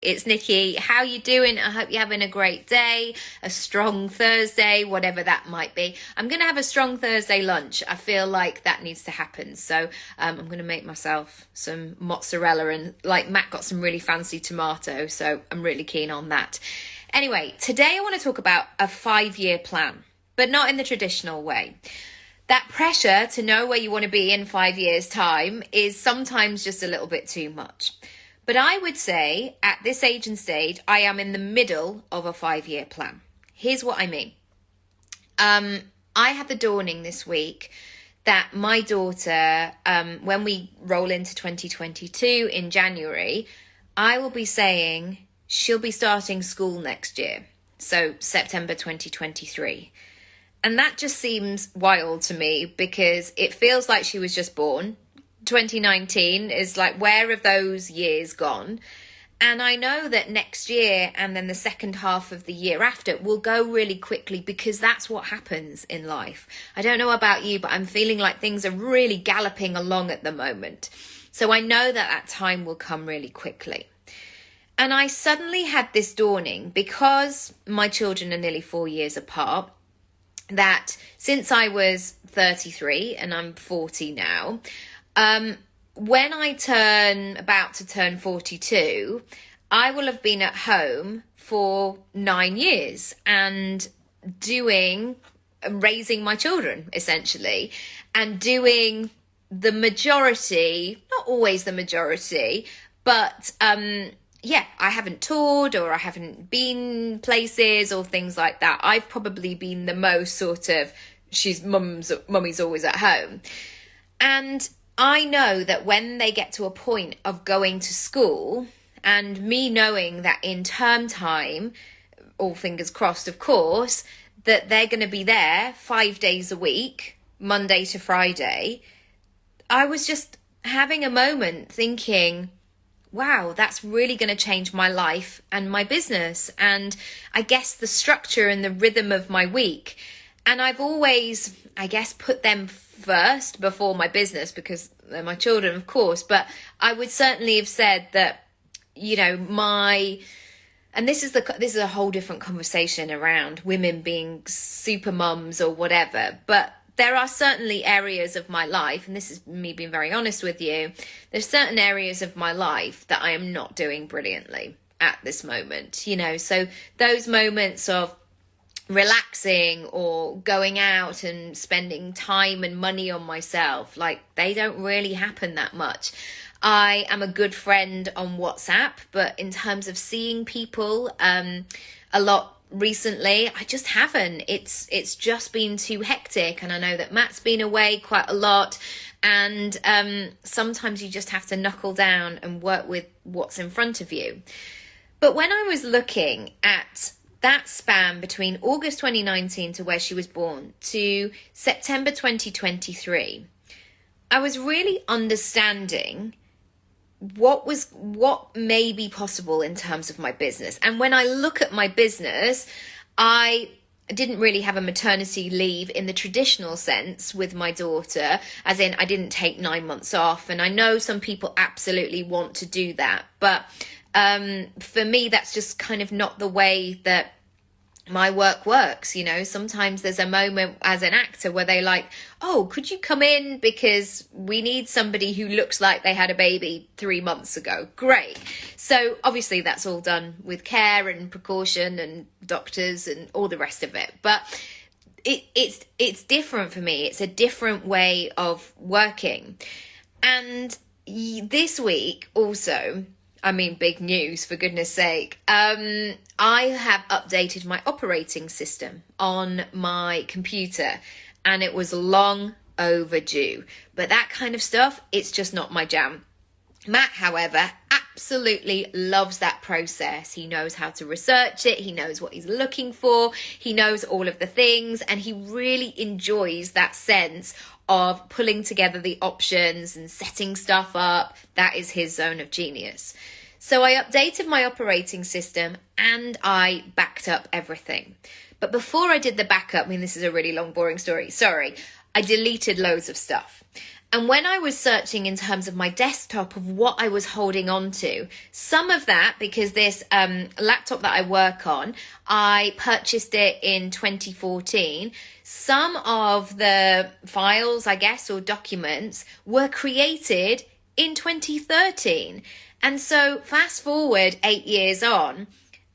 It's Nikki. How you doing? I hope you're having a great day, a strong Thursday, whatever that might be. I'm going to have a strong Thursday lunch. I feel like that needs to happen. So I'm going to make myself some mozzarella and like Matt got some really fancy tomato. So I'm really keen on that. Anyway, today I want to talk about a 5-year plan, but not in the traditional way. That pressure to know where you want to be in 5 years' time is sometimes just a little bit too much. But I would say at this age and stage, I am in the middle of a 5-year plan. Here's what I mean. I had the dawning this week that my daughter, when we roll into 2022 in January, I will be saying she'll be starting school next year. So September 2023. And that just seems wild to me because it feels like she was just born. 2019 is like, where have those years gone? And I know that next year and then the second half of the year after will go really quickly because that's what happens in life. I don't know about you, but I'm feeling like things are really galloping along at the moment. So I know that that time will come really quickly. And I suddenly had this dawning because my children are nearly 4 years apart, that since I was 33 and I'm 40 now, when I about to turn 42, I will have been at home for 9 years and raising my children essentially, and doing the majority, not always the majority, but I haven't toured or I haven't been places or things like that. I've probably been the most sort of, mummy's always at home. And I know that when they get to a point of going to school, and me knowing that in term time, all fingers crossed, of course, that they're going to be there 5 days a week, Monday to Friday, I was just having a moment thinking, wow, that's really going to change my life and my business, and I guess the structure and the rhythm of my week. And I've always, I guess, put them first before my business because they're my children, of course. But I would certainly have said that, and this is a whole different conversation around women being super mums or whatever. But there are certainly areas of my life, and this is me being very honest with you, there's certain areas of my life that I am not doing brilliantly at this moment, so those moments of relaxing or going out and spending time and money on myself, like they don't really happen that much. I am a good friend on WhatsApp, but in terms of seeing people a lot recently, I just haven't. It's just been too hectic, and I know that Matt's been away quite a lot, and sometimes you just have to knuckle down and work with what's in front of you. But when I was looking at that span between August 2019 to where she was born to September 2023, I was really understanding what may be possible in terms of my business. And when I look at my business, I didn't really have a maternity leave in the traditional sense with my daughter, as in I didn't take 9 months off. And I know some people absolutely want to do that, but for me, that's just kind of not the way that my work works. Sometimes there's a moment as an actor where they like, oh, could you come in because we need somebody who looks like they had a baby 3 months ago. Great. So obviously that's all done with care and precaution and doctors and all the rest of it. But it's different for me. It's a different way of working. And this week also, big news, for goodness sake. I have updated my operating system on my computer, and it was long overdue. But that kind of stuff, it's just not my jam. Matt, however, absolutely loves that process. He knows how to research it. He knows what he's looking for. He knows all of the things, and he really enjoys that sense of pulling together the options and setting stuff up. That is his zone of genius. So I updated my operating system and I backed up everything. But before I did the backup, this is a really long, boring story. Sorry. I deleted loads of stuff. And when I was searching in terms of my desktop of what I was holding on to, some of that, because this laptop that I work on, I purchased it in 2014. Some of the files, I guess, or documents were created in 2013. And so fast forward 8 years on,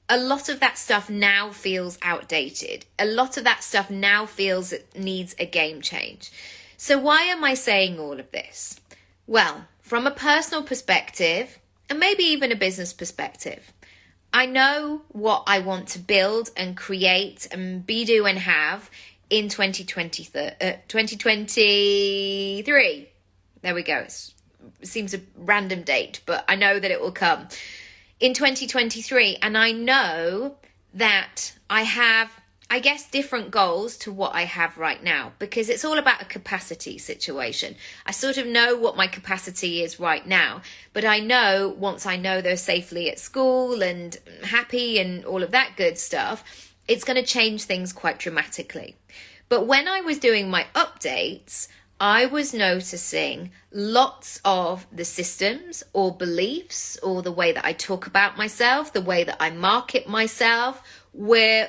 a lot of that stuff now feels outdated. A lot of that stuff now feels it needs a game change. So why am I saying all of this? Well, from a personal perspective, and maybe even a business perspective, I know what I want to build and create and be, do, and have in 2023. There we go. It seems a random date, but I know that it will come in 2023. And I know that I have, I guess, different goals to what I have right now, because it's all about a capacity situation. I sort of know what my capacity is right now, but I know once I know they're safely at school and happy and all of that good stuff, it's going to change things quite dramatically. But when I was doing my updates, I was noticing lots of the systems or beliefs or the way that I talk about myself, the way that I market myself, were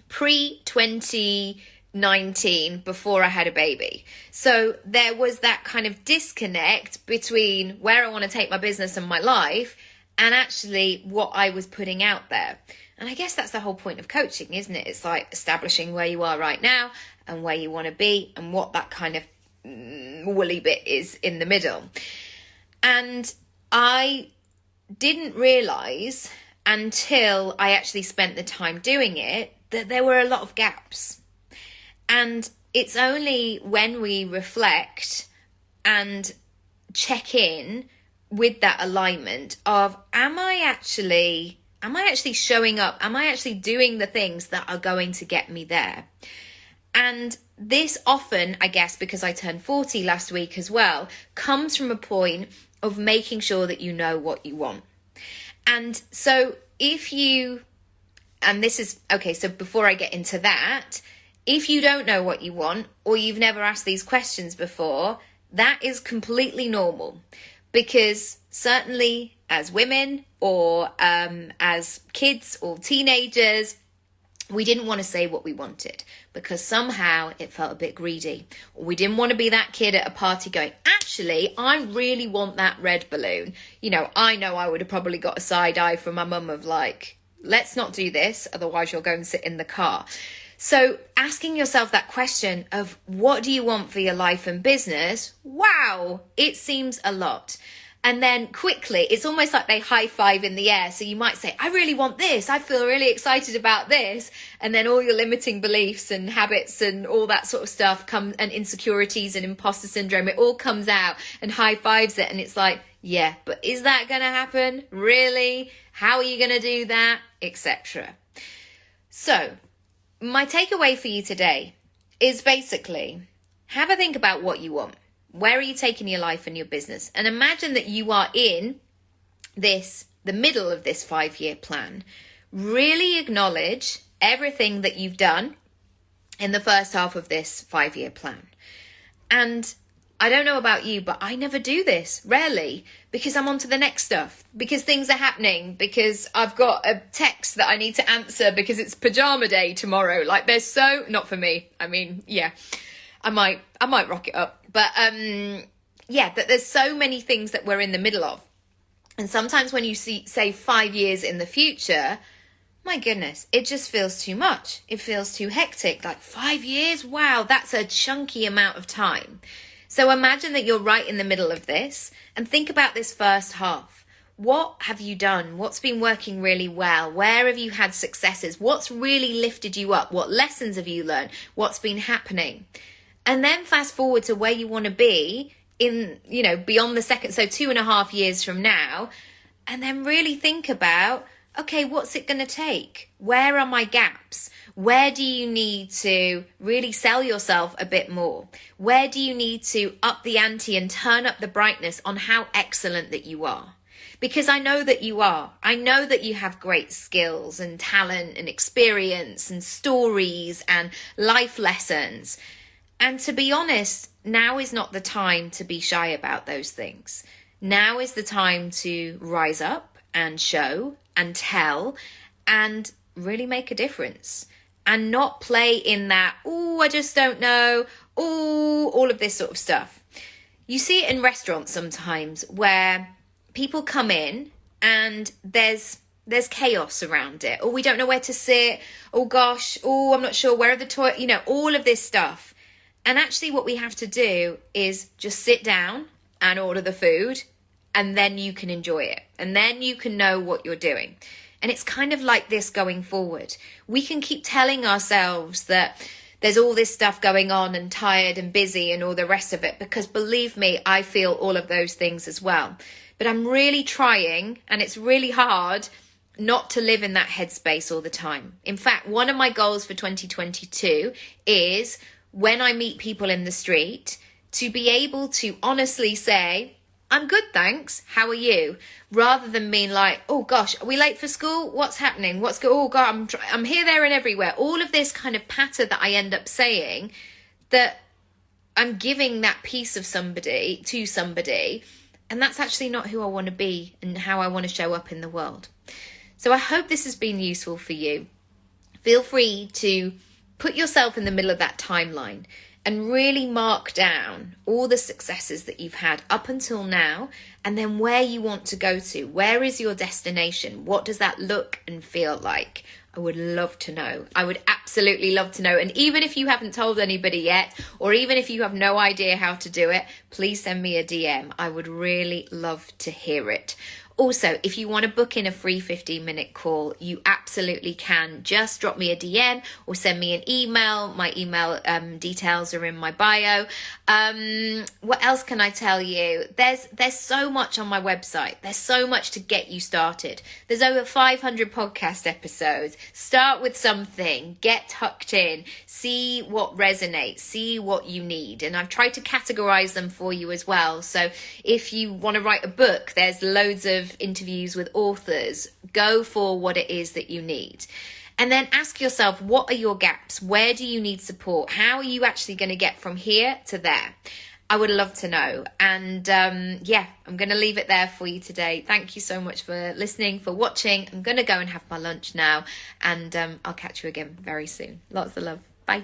pre-2019, before I had a baby. So there was that kind of disconnect between where I want to take my business and my life and actually what I was putting out there. And I guess that's the whole point of coaching, isn't it? It's like establishing where you are right now and where you want to be and what that kind of woolly bit is in the middle. And I didn't realize until I actually spent the time doing it that there were a lot of gaps. And it's only when we reflect and check in with that alignment of, am I actually showing up? Am I actually doing the things that are going to get me there? And this often, I guess, because I turned 40 last week as well, comes from a point of making sure that you know what you want. And so if you, and this is, okay, so before I get into that, if you don't know what you want or you've never asked these questions before, that is completely normal, because certainly as women or as kids or teenagers, we didn't want to say what we wanted because somehow it felt a bit greedy. Or we didn't want to be that kid at a party going, actually, I really want that red balloon. I know I would have probably got a side eye from my mum of like, let's not do this, otherwise you'll go and sit in the car. So asking yourself that question of what do you want for your life and business? Wow, it seems a lot. And then quickly, it's almost like they high five in the air. So you might say, I really want this. I feel really excited about this. And then all your limiting beliefs and habits and all that sort of stuff come, and insecurities and imposter syndrome, it all comes out and high fives it. And it's like, yeah, but is that going to happen? Really? How are you going to do that? Etc. So my takeaway for you today is basically have a think about what you want. Where are you taking your life and your business? And imagine that you are in the middle of this 5-year plan. Really acknowledge everything that you've done in the first half of this 5-year plan. And I don't know about you, but I never do this, rarely, because I'm on to the next stuff, because things are happening, because I've got a text that I need to answer, because it's pajama day tomorrow. Like not for me. I mean, yeah, I might rock it up. But that there's so many things that we're in the middle of. And sometimes when you say 5 years in the future, my goodness, it just feels too much. It feels too hectic. Like 5 years? Wow, that's a chunky amount of time. So imagine that you're right in the middle of this and think about this first half. What have you done? What's been working really well? Where have you had successes? What's really lifted you up? What lessons have you learned? What's been happening? And then fast forward to where you want to be in, beyond the second, so 2.5 years from now, and then really think about, okay, what's it going to take? Where are my gaps? Where do you need to really sell yourself a bit more? Where do you need to up the ante and turn up the brightness on how excellent that you are? Because I know that you are. I know that you have great skills and talent and experience and stories and life lessons. And to be honest, now is not the time to be shy about those things. Now is the time to rise up and show and tell and really make a difference, and not play in that, oh, I just don't know, oh, all of this sort of stuff. You see it in restaurants sometimes where people come in and there's chaos around it, or we don't know where to sit, oh gosh, oh, I'm not sure, where are the toilets, all of this stuff. And actually what we have to do is just sit down and order the food, and then you can enjoy it, and then you can know what you're doing. And it's kind of like this going forward. We can keep telling ourselves that there's all this stuff going on and tired and busy and all the rest of it, because believe me, I feel all of those things as well. But I'm really trying, and it's really hard, not to live in that headspace all the time. In fact, one of my goals for 2022 is, when I meet people in the street, to be able to honestly say, I'm good, thanks. How are you? Rather than being like, oh gosh, are we late for school? What's happening? Oh God, I'm here, there and everywhere. All of this kind of patter that I end up saying, that I'm giving that piece of somebody to somebody. And that's actually not who I want to be and how I want to show up in the world. So I hope this has been useful for you. Feel free to put yourself in the middle of that timeline and really mark down all the successes that you've had up until now, and then where you want to go to. Where is your destination? What does that look and feel like? I would love to know. I would absolutely love to know. And even if you haven't told anybody yet, or even if you have no idea how to do it, please send me a DM. I would really love to hear it. Also, if you want to book in a free 15-minute call, you absolutely can. Just drop me a DM or send me an email. My email details are in my bio. What else can I tell you? There's so much on my website. There's so much to get you started. There's over 500 podcast episodes. Start with something. Get tucked in. See what resonates. See what you need. And I've tried to categorize them for you as well. So if you want to write a book, there's loads of interviews with authors. Go for what it is that you need. And then ask yourself, what are your gaps? Where do you need support? How are you actually going to get from here to there? I would love to know. And I'm going to leave it there for you today. Thank you so much for listening, for watching. I'm going to go and have my lunch now, and I'll catch you again very soon. Lots of love. Bye.